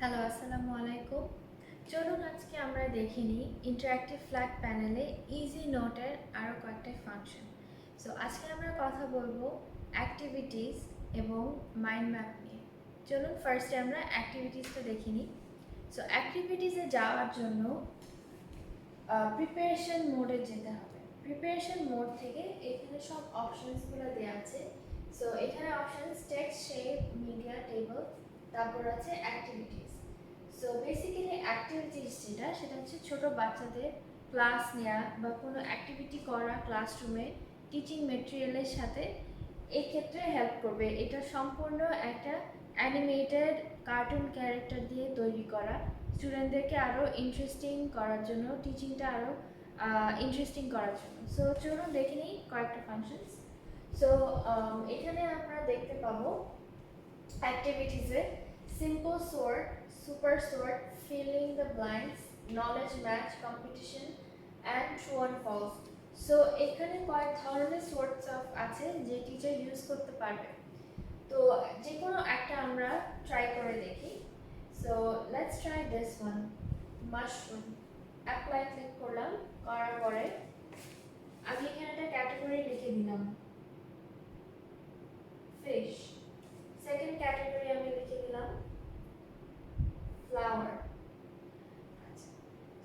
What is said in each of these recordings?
Hello, আসসালামু আলাইকুম। চলুন আজকে আমরা দেখে নিই ইন্টারঅ্যাক্টিভ ফ্ল্যাট প্যানেলে ইজি নোটের আরও কয়েকটা ফাংশন। সো আজকে আমরা কথা বলবো অ্যাক্টিভিটিস এবং মাইন্ড ম্যাপ নিয়ে। চলুন ফার্স্টে আমরা অ্যাক্টিভিটিসটা দেখে নিই। সো অ্যাক্টিভিটিসে যাওয়ার জন্য প্রিপারেশন মোডে যেতে হবে। প্রিপারেশন মোড থেকে এখানে সব অপশনসগুলো দেওয়া আছে। সো এখানে options text, shape, media, table, তারপর আছে অ্যাক্টিভিটিস। সো বেসিক্যালি অ্যাক্টিভিটিস সেটা হচ্ছে ছোট বাচ্চাদের ক্লাস নেওয়া বা কোনো অ্যাক্টিভিটি করা ক্লাসরুমে টিচিং মেটেরিয়ালের সাথে এই ক্ষেত্রে হেল্প করবে। এটা সম্পূর্ণ একটা অ্যানিমেটেড কার্টুন ক্যারেক্টার দিয়ে তৈরি করা, স্টুডেন্টদেরকে আরও ইন্টারেস্টিং করার জন্য, টিচিংটা আরও ইন্টারেস্টিং করার জন্য। সো চলুন দেখে নিই কয়েকটা ফাংশনস। সো এখানে আমরা দেখতে পাবো অ্যাক্টিভিটিসে simple sort, super sort, filling the blanks, knowledge match, competition and true and false. So এখানে কয়েক ধরনের সোর্টস অফ আছে যে টিচার ইউজ করতে পারবে। তো যে কোনো একটা আমরা ট্রাই করে দেখি। So let's try this one, mushroom. Apply click করলাম, করার পরে আমি এখানে একটা ক্যাটাগরি লিখে দিলাম ফিশ। সেকেন্ড ক্যাটাগরি আমি লিখে দিলাম ফ্লাওয়ার।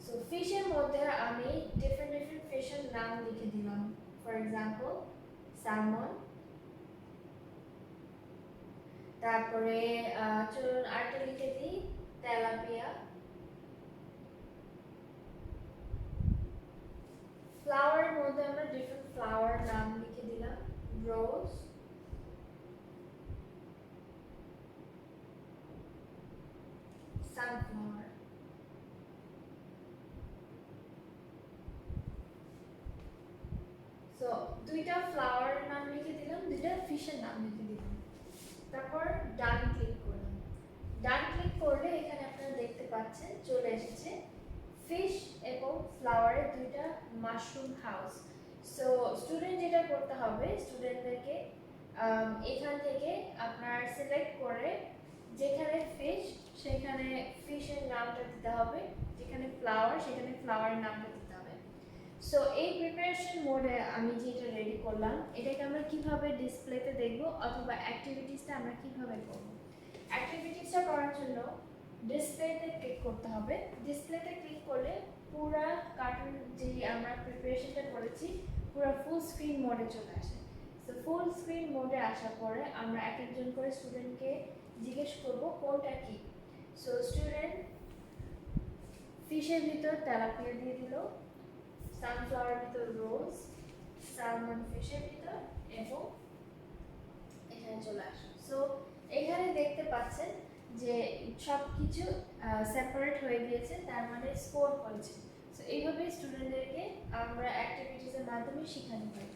সো ফিশের মধ্যে আমি ডিফারেন্ট ফিশের নাম লিখে দিলাম। For example salmon. তারপরে চলুন আরেকটা লিখে দিই তেলাপিয়া। ফ্লাওয়ারের মধ্যে আমরা ডিফারেন্ট ফ্লাওয়ার নাম লিখে দিলাম রোজ, সানফ্লাওয়ার। সো দুইটা ফ্লাওয়ারের নাম লিখে দিলাম, দুইটা ফিশের নাম লিখে দিলাম। তারপর ডান ক্লিক করলাম। ডান ক্লিক করলে এখানে আপনারা দেখতে পাচ্ছেন চলে এসেছে ফিশ এবং ফ্লাওয়ারের দুইটা মাশরুম হাউস। সো স্টুডেন্ট যেটা করতে হবে, স্টুডেন্টদেরকে এখান থেকে আপনার সিলেক্ট করে যেখানে ফিশ সেখানে ফিশের নামটা দিতে হবে, যেখানে ফ্লাওয়ার সেখানে ফ্লাওয়ারের নামটা দিতে হবে। সো এই প্রিপারেশন মোডে আমি যেটা রেডি করলাম, এটাকে আমরা কিভাবে ডিসপ্লেতে দেখব অথবা অ্যাক্টিভিটিসটা আমরা কিভাবে করব। অ্যাক্টিভিটিসটা করার জন্য ডিসপ্লেতে ক্লিক করতে হবে। ডিসপ্লেতে ক্লিক করলে পুরা কার্টুন যে আমরা প্রিপারেশনটা করেছি পুরো ফুল স্ক্রিন মোডে চলে আসে। সো ফুল স্ক্রিন মোডে আসার পরে আমরা এক একজন করে স্টুডেন্টকে জিজ্ঞেস করব কোনটা কি। সো স্টুডেন্ট ফিশের ভিতর তেলাপিয়া দিয়ে দিল, সানফ্লাওয়ার ভিতর রোজ, সালমন ফিশের ভিতর এবং এখানে চলে আসে। সো এখানে দেখতে পাচ্ছেন যে সব কিছু সেপারেট হয়ে গিয়েছে, তার মানে স্কোর করেছে। সো এইভাবে স্টুডেন্টদেরকে আমরা অ্যাক্টিভিটিসের মাধ্যমে শেখানো হয়।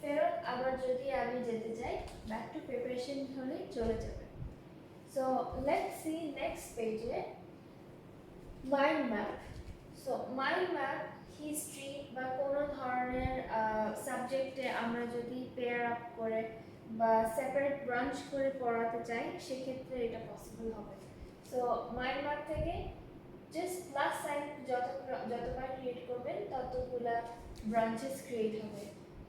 ফেরত আবার যদি আমি যেতে চাই ব্যাক টু প্রিপারেশন হলে চলে যাবে। সো লেটস সি নেক্সট পেজে mind map. So mind map history বা কোনো ধরনের সাবজেক্টে আমরা যদি পেয়ার আপ করে বা সেপারেট ব্রাঞ্চ করে পড়াতে চাই সেক্ষেত্রে এটা পসিবল হবে। সো মাইন্ড ম্যাপ থেকে জাস্ট প্লাস সাইন যতবার ক্রিয়েট করবেন ততগুলা ব্রাঞ্চেস ক্রিয়েট হবে।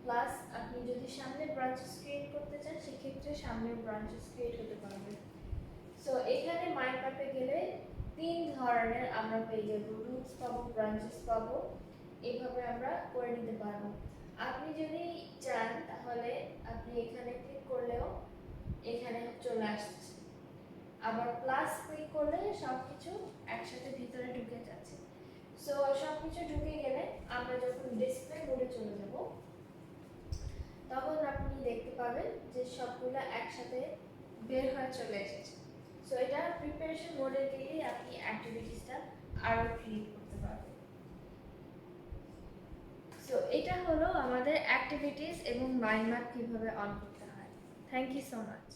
প্লাস আপনি যদি সামনে ব্রাঞ্চেস ক্রিয়েট করতে চান সেক্ষেত্রে সামনের ব্রাঞ্চেস ক্রিয়েট হতে পারবে। সো এখানে মাইন্ড ম্যাপে গেলে তিন ধরনের আমরা পেয়ে যাবো, রুটস পাবো, ব্রাঞ্চেস পাবো। এইভাবে আমরা করে নিতে পারবো। আপনি যদি চান তাহলে আপনি এখানে ক্লিক করলেও এখানে চলে আসছে, আবার প্লাস ক্লিক করলে সবকিছু একসাথে ভিতরে ঢুকে যাচ্ছে। সো সবকিছু ঢুকে গেলে আমরা যখন ডিসপ্লে মোডে চলে যাব তখন আপনি দেখতে পাবেন যে সবগুলো একসাথে বের হয়ে চলে এসেছে। সো এটা প্রিপারেশন মোডে গেলেই আপনি অ্যাক্টিভিটিসটা আরও ক্রিয়েট করতে পারবেন। সো এটা হলো আমাদের অ্যাক্টিভিটিস এবং মাইন্ড ম্যাপ কিভাবে অন করতে হয়। Thank you so much.